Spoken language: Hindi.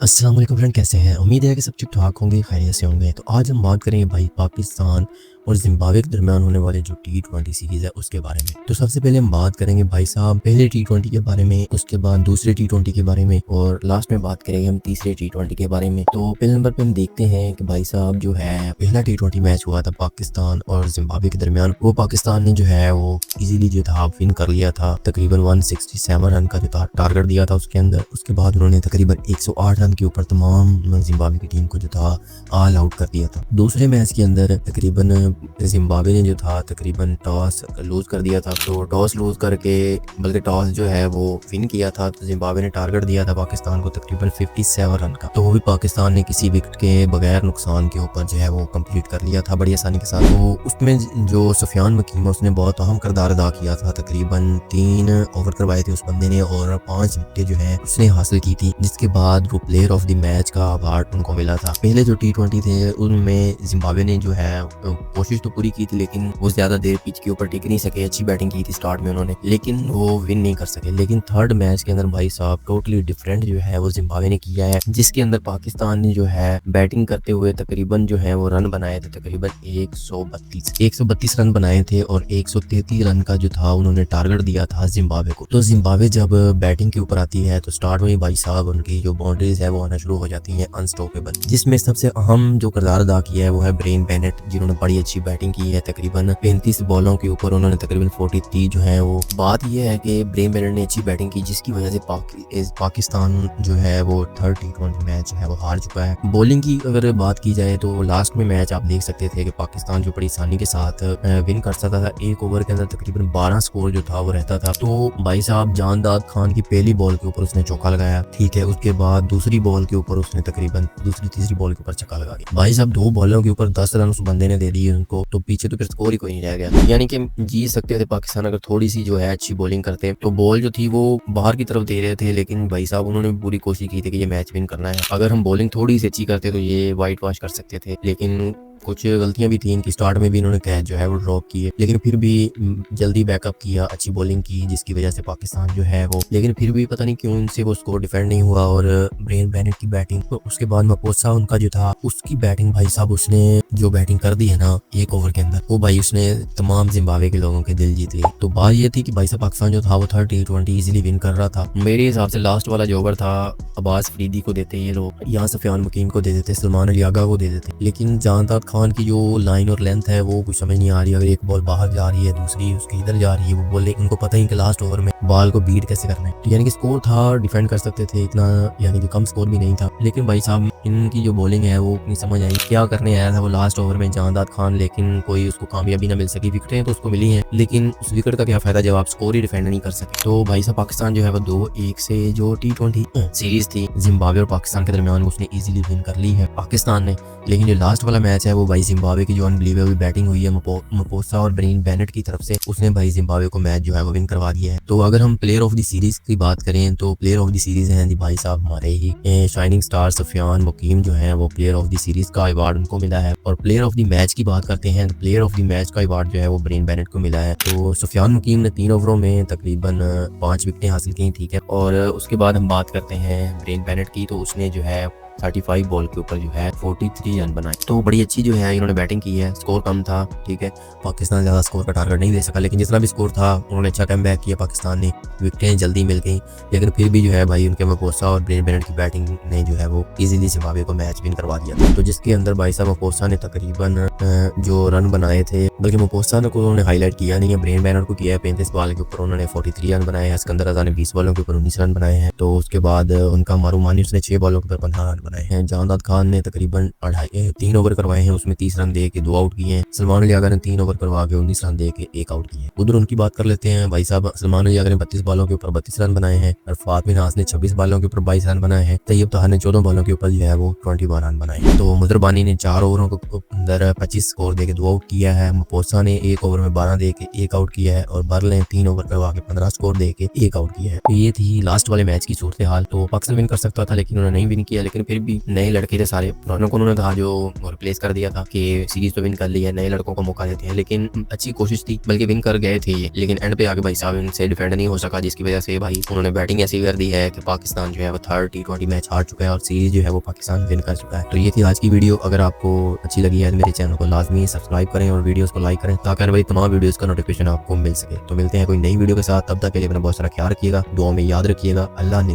अस्सलाम वालेकुम फ्रेंड, कैसे हैं? उम्मीद है कि सब ठीक ठाक होंगे, खैरियत से होंगे। तो आज हम बात करेंगे भाई पाकिस्तान और जिम्बाब्वे के दरमियान होने वाले जो T20 सीरीज़ है उसके बारे में। तो सबसे पहले हम बात करेंगे भाई साहब पहले T20 के बारे में, उसके बाद दूसरे T20 के बारे में और लास्ट में बात करेंगे हम तीसरे T20 के बारे में। तो पहले नंबर पे हम देखते हैं कि भाई साहब जो है पहला T20 मैच हुआ था पाकिस्तान और जिम्बाब्वे के दरमियान। वो पाकिस्तान ने जो है वो इजीली जो था विन कर लिया था। तकरीबन 167 रन का जो था टारगेट दिया था उसके अंदर। उसके बाद उन्होंने तकरीबन 108 रन के ऊपर तमाम जिम्बाब्वे की टीम को जो था ऑल आउट कर दिया था। दूसरे मैच के अंदर तकरीबन जिम्बाब्वे ने जो था तकरीबन टॉस लूज कर दिया था। तो टॉस लूज करके बल्कि टॉस जो है वो विन किया था। तो जिम्बाब्वे ने टारगेट दिया था पाकिस्तान को तकरीबन 57 रन का। तो वो भी पाकिस्तान ने किसी विकेट के बगैर नुकसान के ऊपर जो है वो कंप्लीट कर लिया था बड़ी आसानी के साथ। तो उसमें जो सुफियान वकीम उसने बहुत अहम किरदार अदा किया था। तकरीबन 3 ओवर करवाए थे उस बंदे ने और 5 विकेटें जो है उसने हासिल की थी, जिसके बाद वो प्लेयर ऑफ द मैच का अवार्ड उनको मिला था। पहले जो T20 थे उनमें जिम्बाब्वे ने जो है कोशिश तो पूरी की थी, लेकिन वो ज्यादा देर पिच के ऊपर टिक नहीं सके। अच्छी बैटिंग की थी स्टार्ट में उन्होंने, लेकिन वो विन नहीं कर सके। लेकिन थर्ड मैच के अंदर भाई साहब टोटली डिफरेंट जो है वो जिम्बाब्वे ने किया है, जिसके अंदर पाकिस्तान ने जो है बैटिंग करते हुए तकरीबन जो है वो रन बनाए थे तकरीबन 132 रन बनाए थे और 133 रन का जो था उन्होंने टारगेट दिया था जिम्बाब्वे को। तो जिम्बाब्वे जब बैटिंग के ऊपर आती है तो स्टार्ट में भाई साहब उनकी जो बाउंड्रीज है वो आना शुरू हो जाती है अनस्टॉपेबल, जिसमें सबसे अहम जो किरदार अदा किया है वो है ब्रेन बेनेट, जिन्होंने बड़ी अच्छी बैटिंग की है। तकरीबन 35 बॉलों के ऊपर उन्होंने तकरीबन 43 जो है वो। बात यह है कि ब्रेन बेनेट ने अच्छी बैटिंग की, जिसकी वजह से पाकिस्तान जो है वो थर्ड T20 मैच है वो हार चुका है। बॉलिंग की अगर बात की जाए तो लास्ट में मैच आप देख सकते थे कि पाकिस्तान जो बड़ी आसानी के साथ विन कर सकता था। एक ओवर के अंदर तकरीबन 12 स्कोर जो था वो रहता था। तो भाई साहब जानदाद खान की पहली बॉल के ऊपर उसने चौका लगाया, ठीक है। उसके बाद दूसरी बॉल के ऊपर उसने तकरीबन दूसरी तीसरी बॉल के ऊपर छक्का लगा दिया। भाई साहब 2 बॉलों के ऊपर 10 रन उस बंदे ने दे दिए उनको। तो पीछे तो फिर स्कोर ही कोई नहीं रह गया। यानी कि जीत सकते थे पाकिस्तान अगर थोड़ी सी जो है अच्छी बॉलिंग करते। तो बॉल जो थी वो बाहर की तरफ दे रहे थे, लेकिन भाई साहब उन्होंने पूरी कोशिश की थी कि ये मैच विन करना है। अगर हम बॉलिंग थोड़ी सी अच्छी करते तो ये वाइट वॉश कर सकते थे, लेकिन कुछ गलतियां भी थी इनकी। स्टार्ट में भी इन्होंने कैच जो है वो ड्रॉप किए, लेकिन फिर भी जल्दी बैकअप किया, अच्छी बॉलिंग की, जिसकी वजह से पाकिस्तान जो है वो, लेकिन फिर भी पता नहीं क्यों इनसे वो स्कोर डिफेंड नहीं हुआ। और ब्रेन बेनेट की बैटिंग, तो उसके बाद मपोसा उनका जो था उसकी बैटिंग भाई साहब उसने जो बैटिंग कर दी है ना एक ओवर के अंदर, वो भाई उसने तमाम जिम्बाब्वे के लोगों के दिल जीत लिए। तो बात ये थी कि भाई साहब पाकिस्तान जो था वो थर्ड T20 इजीली विन कर रहा था। मेरे हिसाब से लास्ट वाला जो ओवर था अब्बास फरीदी को देते ये लोग, यहाँ सुफियान वकीम को दे देते, सलमान अली आगा को दे देते, लेकिन जानदाद खान की जो लाइन और लेंथ है वो कुछ समझ नहीं आ रही। अगर एक बॉल बाहर जा रही है, दूसरी उसके इधर जा रही है, वो बोले इनको पता ही कि लास्ट ओवर में बॉल को बीट कैसे करना है। तो यानी कि स्कोर था, डिफेंड कर सकते थे इतना, यानी कि कम स्कोर भी नहीं था। लेकिन भाई साहब इनकी जो बॉलिंग है वो नहीं समझ आई, क्या करने आया था वो लास्ट ओवर में जानदाद खान, लेकिन कोई उसको कामयाबी ना मिल सकी। विकेटें तो उसको मिली हैं, लेकिन उस विकेट का क्या फायदा जब आप स्कोर ही डिफेंड नहीं कर सके। तो भाई साहब पाकिस्तान जो है वो 2-1 से जो T20 सीरीज थी जिम्बाब्वे और पाकिस्तान के दरमियान उसने इजीली विन कर ली है पाकिस्तान ने। लेकिन जो लास्ट वाला मैच है वो भाई जिम्बाब्वे की जो अनबिलीवेबल बैटिंग हुई है मपोसा और ब्रेन बेनेट की तरफ से, उसने भाई जिम्बाब्वे को मैच जो है वो विन करवा दिया है। तो अगर हम प्लेयर ऑफ द सीरीज की बात करें तो प्लेयर ऑफ द सीरीज हैं जी भाई साहब हमारे ही शाइनिंग स्टार सुफियान वकीम जो है वो प्लेयर ऑफ द सीरीज का अवार्ड उनको मिला है। और प्लेयर ऑफ द मैच की बात करते हैं तो प्लेयर ऑफ द मैच का अवार्ड जो है वो ब्रेन बेनेट को मिला है। तो सुफियान वकीम ने 3 ओवरों में तकरीबन 5 विकेटें हासिल की, ठीक है। और उसके बाद हम बात करते हैं ब्रेन बेनेट की, तो उसने जो है 35 बॉल के ऊपर जो है 43 रन बनाए। तो बड़ी अच्छी जो है इन्होंने बैटिंग की है। स्कोर कम था, ठीक है, पाकिस्तान ज्यादा स्कोर का टारगेट नहीं दे सका, लेकिन जितना भी स्कोर था उन्होंने अच्छा कम बैक किया। पाकिस्तान ने विकेटें जल्दी मिल गई, लेकिन फिर भी जो है भाई उनके मपोसा और ब्रेन बेनेट की बैटिंग ने जो है वो इजीली जिम्बाब्वे को मैच विन करवा दिया था। तो जिसके अंदर भाई साहब मपोसा ने तकरीबन जो रन बनाए थे, बल्कि मपोसा ने को उन्होंने हाईलाइट किया नहीं है, ब्रेन बेनेट को किया है। 35 बॉल के ऊपर उन्होंने 43 रन बनाए हैं। सिकंदर रजा ने 20 बॉलों के ऊपर 19 रन बनाए हैं। तो उसके बाद उनका मारूमानी उसने 6 बॉलों के ऊपर 15 रन बनाए हैं। जानदाद खान ने तकरीबन 3 ओवर करवाए हैं, उसमें 30 रन दे के 2 आउट किए हैं। सलमान अली आगा ने 3 ओवर करवा के 19 रन दे के 1 आउट किए। उधर उनकी बात कर लेते हैं भाई साहब। सलमान अली आगा ने 32 बॉलों के ऊपर 32 रन बनाए हैं। अरफात मिन्हास ने 26 बॉलों के ऊपर 22 रन बनाए हैं। तैयब तहार ने 14 बॉलों के ऊपर जो है वो 21 रन बनाए हैं। तो मुजर बानी ने 4 ओवरों के अंदर 25 स्कोर दे के 2 आउट किया है। मपोसा ने 1 ओवर में 12 दे के 1 आउट किया है। और बर्ल ने 3 ओवर करवा के 15 स्कोर दे के 1 आउट किया है। तो ये थी लास्ट वाले मैच की सूरत हाल। तो पाकिस्तान विन कर सकता था, लेकिन उन्होंने नहीं विन किया। लेकिन फिर भी नए लड़के थे सारे, पुरानों को उन्होंने कहा जो रिप्लेस कर दिया था कि सीरीज तो विन कर ली है, नए लड़कों को मौका देते हैं। लेकिन अच्छी कोशिश थी, बल्कि विन कर गए थे ये, लेकिन एंड पे आगे भाई साहब इनसे डिफेंड नहीं हो सका। रखा, जिसकी वजह से भाई उन्होंने बैटिंग ऐसी कर दी है कि पाकिस्तान जो है वो थर्ड T20 मैच हार चुका है और सीरीज जो है वो पाकिस्तान विन कर चुका है। तो ये थी आज की वीडियो। अगर आपको अच्छी लगी है तो मेरे चैनल को लाजमी सब्सक्राइब करें और वीडियोस को लाइक करें ताकि भाई तमाम वीडियोस का नोटिफिकेशन आपको मिल सके। तो मिलते हैं कोई नई वीडियो के साथ, तब तक के लिए अपना बहुत सारा ख्याल रखिएगा, दुआ में याद रखिएगा। अल्लाह ने